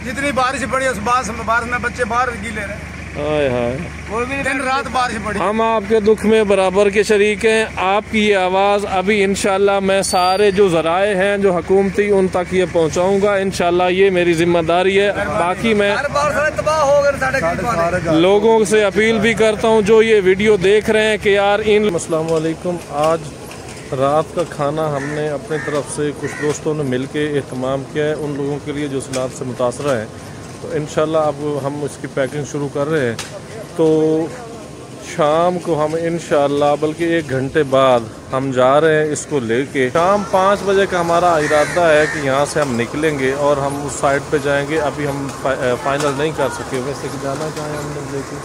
जितनी बारिश पड़ी उस बारिश में बच्चे बाहर गीले रहे। वो भी दिन रात बारिश पड़ी। हम आपके दुख में बराबर के शरीक हैं। आपकी ये आवाज़ अभी इंशाल्लाह मैं सारे जो ज़राए हैं जो हुकूमती उन तक ये पहुंचाऊंगा इंशाल्लाह, ये मेरी जिम्मेदारी है। बाकी मैं लोगों से अपील भी करता हूं जो ये वीडियो देख रहे हैं कि यार इन अस्सलाम वालेकुम। आज रात का खाना हमने अपनी तरफ से कुछ दोस्तों ने मिल के एहतमाम किया है उन लोगों के लिए जो सैलाब से मुतासर हैं। तो इंशाल्लाह अब हम इसकी पैकिंग शुरू कर रहे हैं। तो शाम को हम इंशाल्लाह बल्कि 1 घंटे बाद हम जा रहे हैं इसको लेके। शाम 5 बजे का हमारा इरादा है कि यहाँ से हम निकलेंगे और हम उस साइड पे जाएंगे। अभी हम फाइनल नहीं कर सके। वैसे कि जाना कहाँ है हमने लेके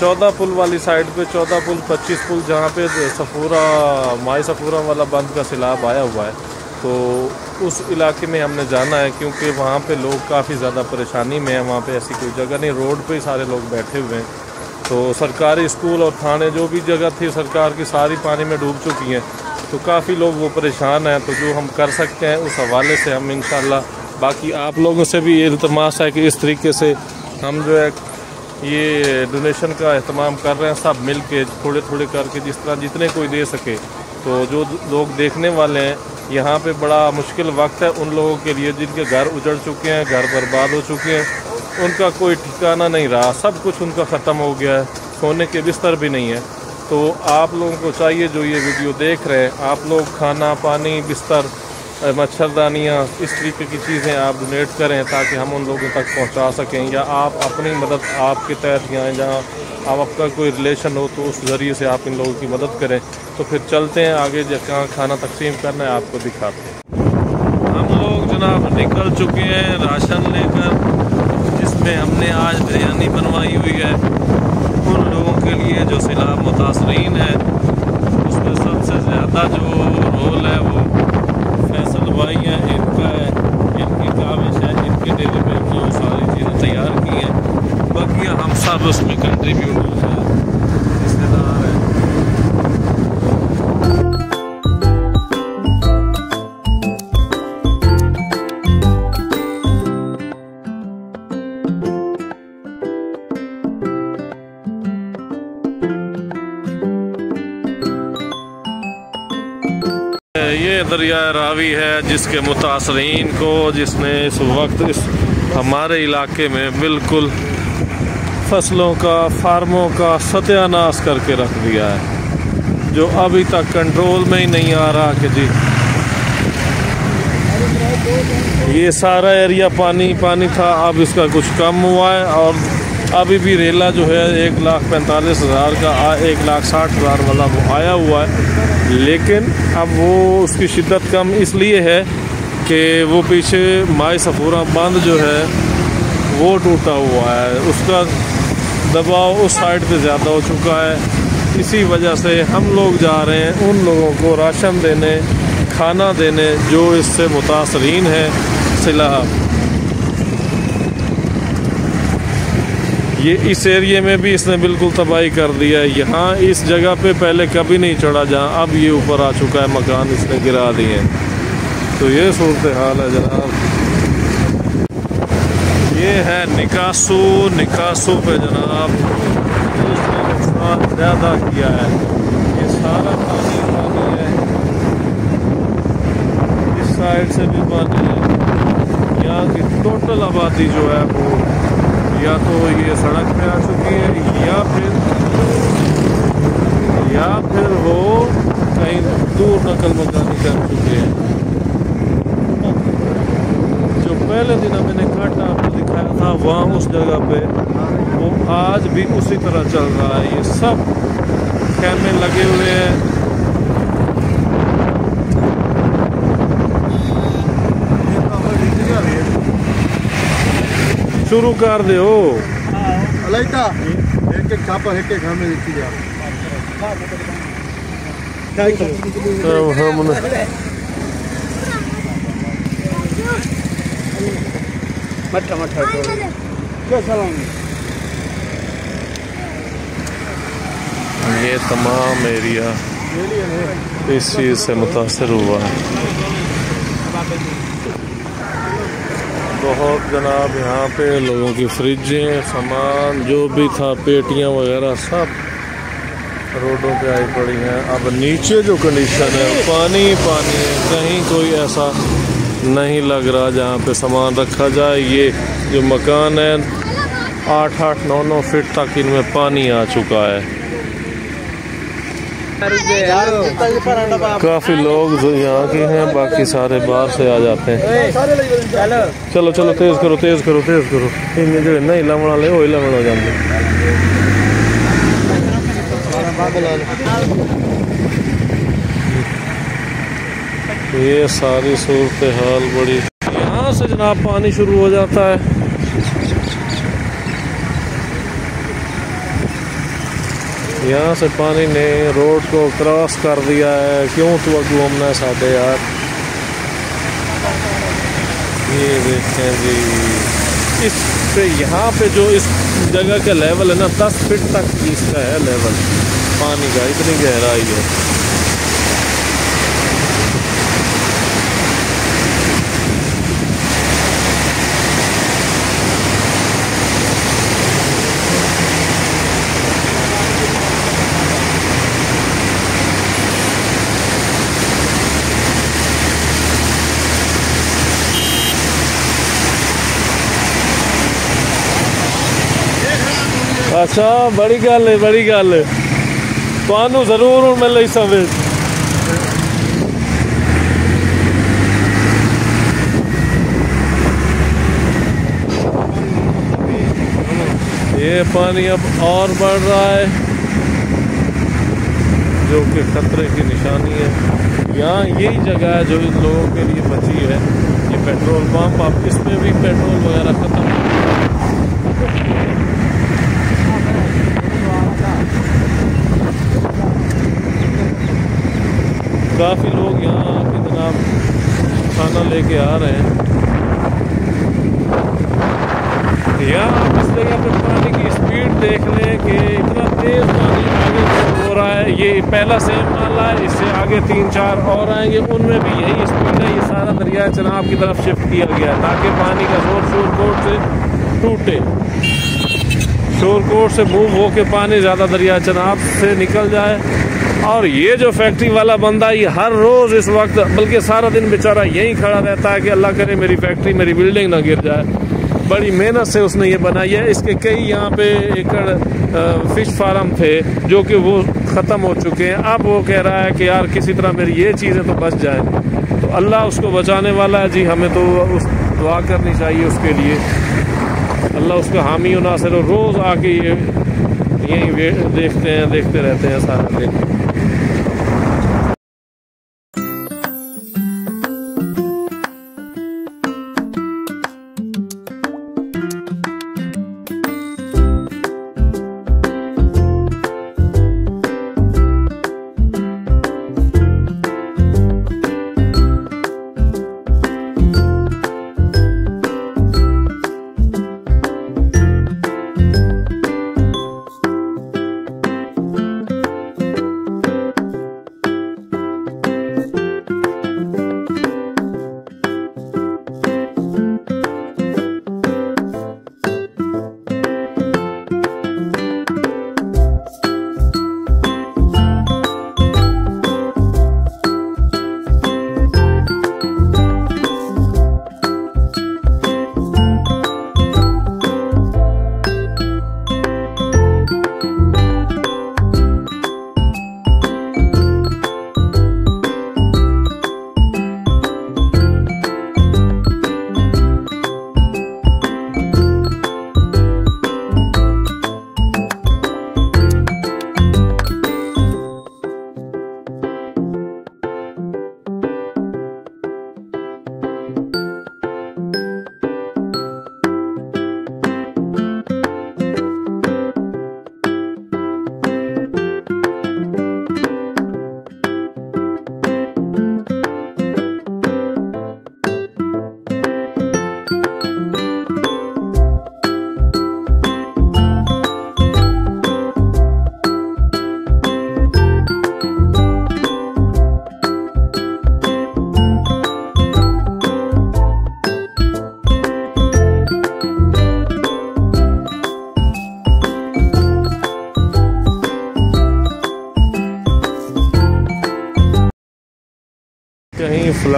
14 पुल वाली साइड पे, 14 पुल 25 पुल जहाँ पे सफूरा माई सफूरा वाला बंद का सैलाब आया हुआ है, तो उस इलाके में हमने जाना है क्योंकि वहाँ पे लोग काफ़ी ज़्यादा परेशानी में हैं। वहाँ पे ऐसी कोई जगह नहीं, रोड पे ही सारे लोग बैठे हुए हैं। तो सरकारी स्कूल और थाने जो भी जगह थी सरकार की सारी पानी में डूब चुकी हैं। तो काफ़ी लोग वो परेशान हैं। तो जो हम कर सकते हैं उस हवाले से हम इंशाल्लाह, बाकी आप लोगों से भी ये इल्तमास है कि इस तरीके से हम जो है ये डोनेशन का एहतमाम कर रहे हैं सब मिल के थोड़े थोड़े करके, जिस तरह जितने कोई दे सके। तो जो लोग देखने वाले हैं यहाँ पे बड़ा मुश्किल वक्त है उन लोगों के लिए जिनके घर उजड़ चुके हैं, घर बर्बाद हो चुके हैं, उनका कोई ठिकाना नहीं रहा, सब कुछ उनका ख़त्म हो गया है, सोने के बिस्तर भी नहीं है। तो आप लोगों को चाहिए जो ये वीडियो देख रहे हैं, आप लोग खाना पानी बिस्तर मच्छरदानियाँ इस तरीके की चीज़ें आप डोनेट करें ताकि हम उन लोगों तक पहुंचा सकें। या आप अपनी मदद आपके तहत यहाँ जहाँ आपका कोई रिलेशन हो तो उस ज़रिए से आप इन लोगों की मदद करें। तो फिर चलते हैं आगे, जहाँ खाना तकसीम करना है आपको दिखाते हैं। हम लोग जनाब निकल चुके हैं राशन लेकर, जिसमें हमने आज बिरयानी बनवाई हुई है उन लोगों के लिए जो सैलाब मुतासरीन है। उसमें सबसे ज़्यादा जो रोल है वो फैसल भाई हैं, इनका है, इनकी काविश है, इनके डेरे पे जो सारी चीज़ें तैयार की हैं। बाकी हम सब उसमें कंट्रीब्यूट हैं, हिस्सेदार हैं। ये दरिया रावी है जिसके मुतासरीन को, जिसने इस वक्त इस हमारे इलाके में बिल्कुल फसलों का फार्मों का सत्यानाश करके रख दिया है, जो अभी तक कंट्रोल में ही नहीं आ रहा कि जी ये सारा एरिया पानी पानी था। अब इसका कुछ कम हुआ है और अभी भी रेला जो है 1,45,000 का 1,60,000 वाला वो आया हुआ है, लेकिन अब वो उसकी शिद्दत कम इसलिए है कि वो पीछे माई सफूरा बंद जो है वो टूटा हुआ है, उसका दबाव उस साइड पे ज़्यादा हो चुका है। इसी वजह से हम लोग जा रहे हैं उन लोगों को राशन देने, खाना देने जो इससे मुतासरीन है सैलाब। ये इस एरिए में भी इसने बिल्कुल तबाही कर दिया है। यहाँ इस जगह पे पहले कभी नहीं चढ़ा जहाँ अब ये ऊपर आ चुका है, मकान इसने गिरा दिए हैं। तो ये सूरत हाल है जनाब। ये है निकासू पे जनाब इसने नुकसान ज़्यादा किया है। ये सारा पानी है, इस साइड से भी पानी है। यहाँ की टोटल आबादी जो है वो या तो ये सड़क पे आ चुकी है या फिर वो कहीं दूर नकल मकानी कर चुके हैं। जो पहले दिन मैंने काटा आपको दिखाया था वहाँ उस जगह पे वो आज भी उसी तरह चल रहा है। ये सब कैमरे लगे हुए हैं। शुरू कर दे हो अलाइता एक एक छापा एक एक हमें देखी जा मट्ठा मट्ठा क्या सलाम। ये तमाम एरिया इस चीज़ से मुतासर हुआ है। बहुत जनाब यहाँ पे लोगों की फ्रिजें, सामान जो भी था, पेटियाँ वगैरह सब रोडों पे आई पड़ी हैं। अब नीचे जो कंडीशन है पानी पानी है, कहीं कोई ऐसा नहीं लग रहा जहाँ पे सामान रखा जाए। ये जो मकान है 8-8, 9-9 फीट तक इनमें पानी आ चुका है। काफ़ी लोग जो यहाँ के हैं, बाकी सारे बाहर से आ जाते हैं। चलो चलो तेज़ करो तेज़ करो तेज़ करो, इन्हें जो नहीं लमड़ा ले वो लमड़ हो जाते। ये सारी सूरत हाल बड़ी, यहाँ से जनाब पानी शुरू हो जाता है। यहाँ से पानी ने रोड को क्रॉस कर दिया है। क्यों तू अगू घूमना है साढ़े यार। ये देखें जी, इस पे यहाँ पे जो इस जगह का लेवल है ना 10 फीट तक इसका है लेवल पानी का, इतनी गहराई है। अच्छा बड़ी गल है, बड़ी गल है। तुहानू जरूर हूँ मिल सब ये पानी अब और बढ़ रहा है, जो कि खतरे की निशानी है। यहाँ यही जगह है जो इन लोगों के लिए बची है, ये पेट्रोल पंप। अब इसमें भी पेट्रोल वगैरह खत्म। काफ़ी लोग यहाँ आके जनाब खाना लेके आ रहे हैं। यहाँ इस जगह पे पानी की स्पीड देख लें कि इतना तेज़ पानी आगे हो रहा है। ये पहला सेम नाला है, इससे आगे 3-4 और आएंगे, उनमें भी यही स्पीड है। ये सारा दरिया चनाब की तरफ शिफ्ट किया गया है ताकि पानी का जोर शोरकोट से टूटे, शोरकोट से मूव होके पानी ज़्यादा दरिया चनाब से निकल जाए। और ये जो फैक्ट्री वाला बंदा, ये हर रोज़ इस वक्त, बल्कि सारा दिन बेचारा यहीं खड़ा रहता है कि अल्लाह करे मेरी फैक्ट्री, मेरी बिल्डिंग ना गिर जाए। बड़ी मेहनत से उसने ये बनाई है। इसके कई यहाँ पे एकड़ फिश फार्म थे जो कि वो ख़त्म हो चुके हैं। अब वो कह रहा है कि यार किसी तरह मेरी ये चीज़ें तो बच जाए। तो अल्लाह उसको बचाने वाला है जी, हमें तो उस दुआ करनी चाहिए उसके लिए। अल्लाह उसका हामी और नासिर। रोज़ आके ये यहीं देखते हैं, देखते रहते हैं सारा दिन।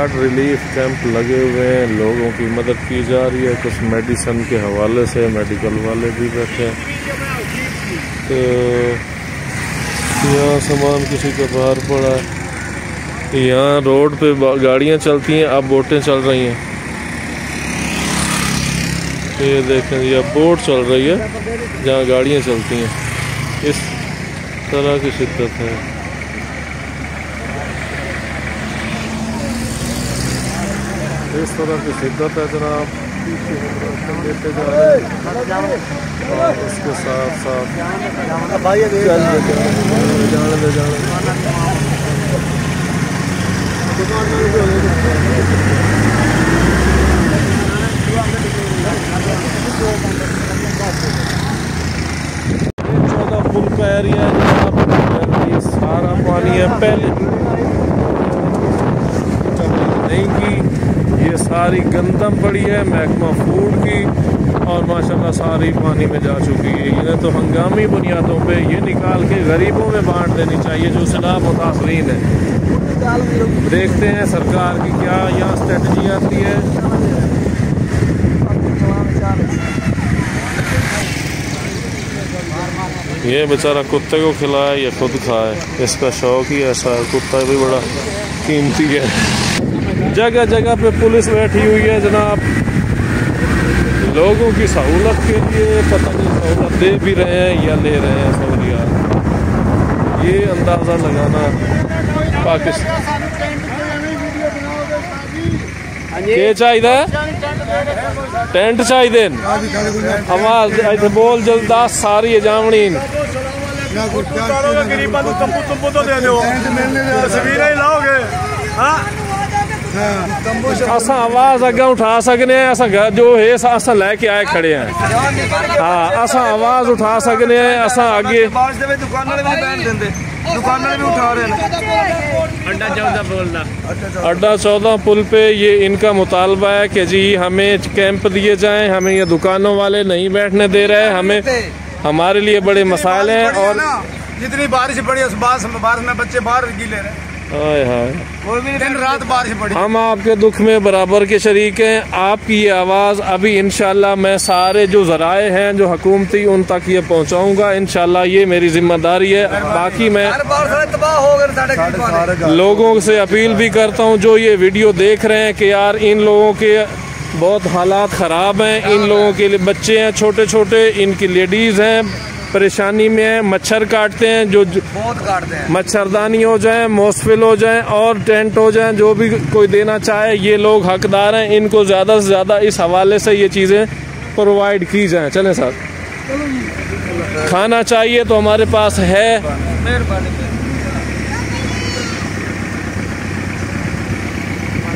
फ्लड रिलीफ कैंप लगे हुए हैं, लोगों की मदद की जा रही है। कुछ मेडिसिन के हवाले से मेडिकल वाले भी बैठे हैं। तो यहाँ सामान किसी का बाहर पड़ा है। यहाँ रोड पे गाड़ियाँ चलती हैं, अब बोटें चल रही हैं। ये देखें, ये बोट चल रही है जहाँ गाड़ियाँ चलती हैं। इस तरह की शिद्दत है। इस तरह की शिद्दत है जनाब। लेते जा रहे हैं और उसके साथ साथ पुल का एरिया है, ये सारा पानी है। पहले नहीं की, ये सारी गंदम पड़ी है महकमा फूड की और माशाल्लाह सारी पानी में जा चुकी है। इन्हें तो हंगामी बुनियादों पे ये निकाल के गरीबों में बांट देनी चाहिए जो सैलाब मुतासरीन है। देखते हैं सरकार की क्या यहाँ स्ट्रेटजी आती है। ये बेचारा कुत्ते को खिलाए या खुद खाए, इसका शौक ही ऐसा है। कुत्ता भी बड़ा कीमती है। जगह जगह पे पुलिस बैठी हुई है जनाब, लोगों की सहूलत के लिए। पता नहीं सहूलत दे भी रहे हैं या ले रहे हैं सहूलियात, ये अंदाज़ा लगाना पाकिस्तान। क्या चाहिए? टेंट चाहिए। आवाज इतने बोल जल्द सारी है जामनी। असा आवाज अगर उठा सकने हैं, असा जो है असा लेके आए खड़े हैं। हाँ, असा आवाज उठा सकने हैं, असा आगे अड्डा 14 पुल पे ये इनका मुतालबा है कि जी हमें कैंप दिए जाएं, हमें ये दुकानों वाले नहीं बैठने दे रहे हैं, हमें हमारे लिए बड़े मसाइल हैं। और जितनी बारिश पड़ी उस बारिश में बच्चे बाहर गीले रहे। दिन रात बारिश पड़ी। हम आपके दुख में बराबर के शरीक हैं। आपकी ये आवाज़ अभी इंशाल्लाह मैं सारे जो ज़राए हैं जो हुकूमती उन तक ये पहुंचाऊंगा इंशाल्लाह, ये मेरी जिम्मेदारी है। बाकी मैं लोगों से अपील भी करता हूं जो ये वीडियो देख रहे हैं कि यार इन लोगों के बहुत हालात ख़राब हैं। इन लोगों के लिए बच्चे हैं छोटे छोटे, इनकी लेडीज़ हैं परेशानी में है, मच्छर काटते हैं, जो बहुत काटते हैं। मच्छरदानी हो जाए, मोस्फिल हो जाए और टेंट हो जाए, जो भी कोई देना चाहे, ये लोग हकदार हैं। इनको ज़्यादा से ज़्यादा इस हवाले से ये चीज़ें प्रोवाइड की जाएं। चलें साहब, खाना चाहिए तो हमारे पास है।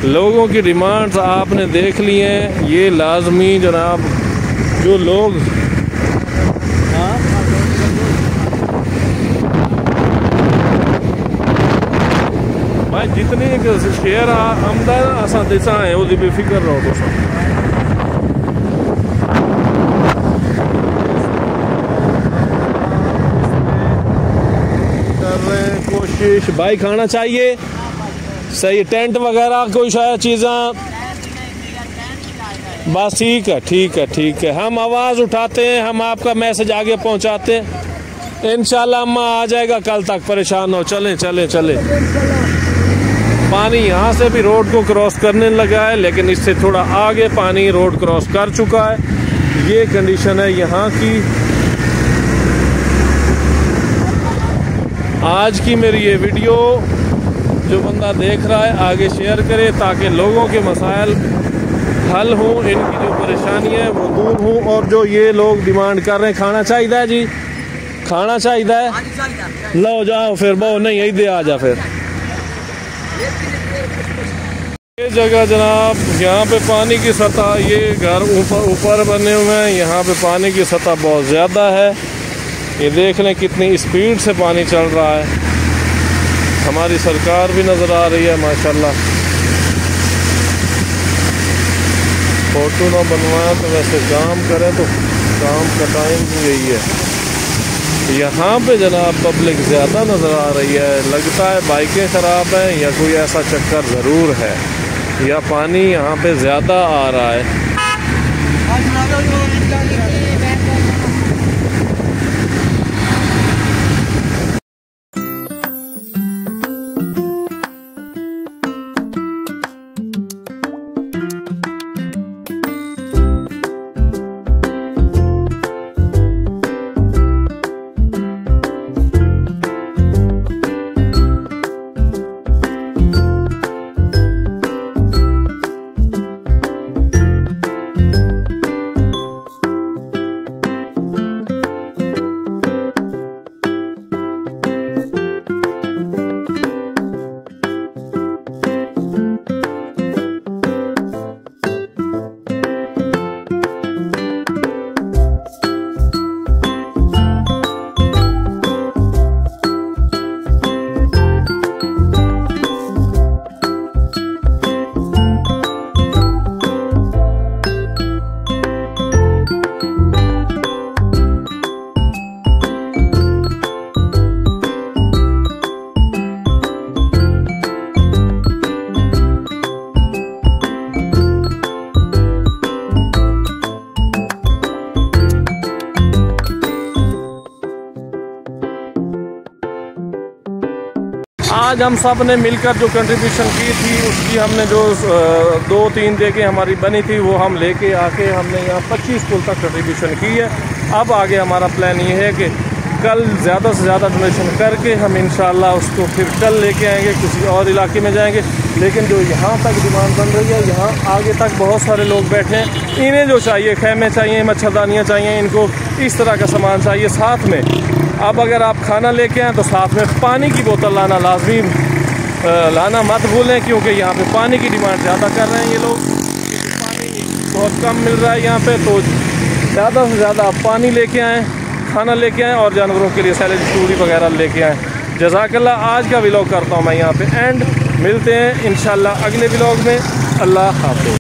लोगों की डिमांड्स आपने देख ली हैं। ये लाजमी जनाब जो लोग भाई जितनी शेयर आमदन असा दिशा है वो बेफिक्र रहो तो कर रहे हैं कोशिश। भाई खाना चाहिए सही, टेंट वगैरह कोई शायद चीज़ें बस ठीक है ठीक है ठीक है। हम आवाज़ उठाते हैं, हम आपका मैसेज आगे पहुंचाते हैं। इंशाल्लाह अम्मा आ जाएगा कल तक, परेशान हो। चलें चलें चलें। पानी यहाँ से भी रोड को क्रॉस करने लगा है, लेकिन इससे थोड़ा आगे पानी रोड क्रॉस कर चुका है। ये कंडीशन है यहाँ की। आज की मेरी ये वीडियो जो बंदा देख रहा है आगे शेयर करे ताकि लोगों के मसाइल हल हों, इनकी जो परेशानी है वो दूर हों। और जो ये लोग डिमांड कर रहे हैं खाना चाहिए जी, खाना चाहिए, लो जाओ फिर बहु नहीं इधर आ जा। फिर ये जगह जनाब यहाँ पे पानी की सतह, ये घर ऊपर बने हुए हैं, यहाँ पे पानी की सतह बहुत ज़्यादा है। ये देख लें कितनी स्पीड से पानी चल रहा है। हमारी सरकार भी नज़र आ रही है माशाल्लाह। फोटो ना बनवाएं तो वैसे काम करें तो काम का टाइम भी यही है। यहाँ पे जनाब पब्लिक ज़्यादा नज़र आ रही है, लगता है बाइकें ख़राब हैं या कोई ऐसा चक्कर ज़रूर है। या पानी यहाँ पे ज़्यादा आ रहा है। आज हम सब ने मिलकर जो कंट्रीब्यूशन की थी उसकी हमने जो 2-3 जगह हमारी बनी थी वो हम लेके आके हमने यहाँ 25 पुल तक कंट्रीब्यूशन की है। अब आगे हमारा प्लान ये है कि कल ज़्यादा से ज़्यादा डोनेशन करके हम इंशाल्लाह उसको फिर कल लेके आएंगे, किसी और इलाके में जाएंगे। लेकिन जो यहाँ तक डिमांड बन रही है, यहाँ आगे तक बहुत सारे लोग बैठे हैं, इन्हें जो चाहिए खैमे चाहिए, मच्छरदानियाँ चाहिए, इनको इस तरह का सामान चाहिए। साथ में अब अगर आप खाना लेके आएँ तो साथ में पानी की बोतल लाना लाजमी लाना मत भूलें, क्योंकि यहाँ पे पानी की डिमांड ज़्यादा कर रहे हैं ये लोग। पानी बहुत कम मिल रहा है यहाँ पे, तो ज़्यादा से ज़्यादा आप पानी लेके आएँ, खाना लेके आएँ और जानवरों के लिए सैलेड पूरी वगैरह लेके आएँ। जज़ाकल्लाह। आज का व्लॉग करता हूँ मैं यहाँ पे एंड। मिलते हैं इंशाल्लाह अगले व्लॉग में। अल्लाह हाफ़िज़।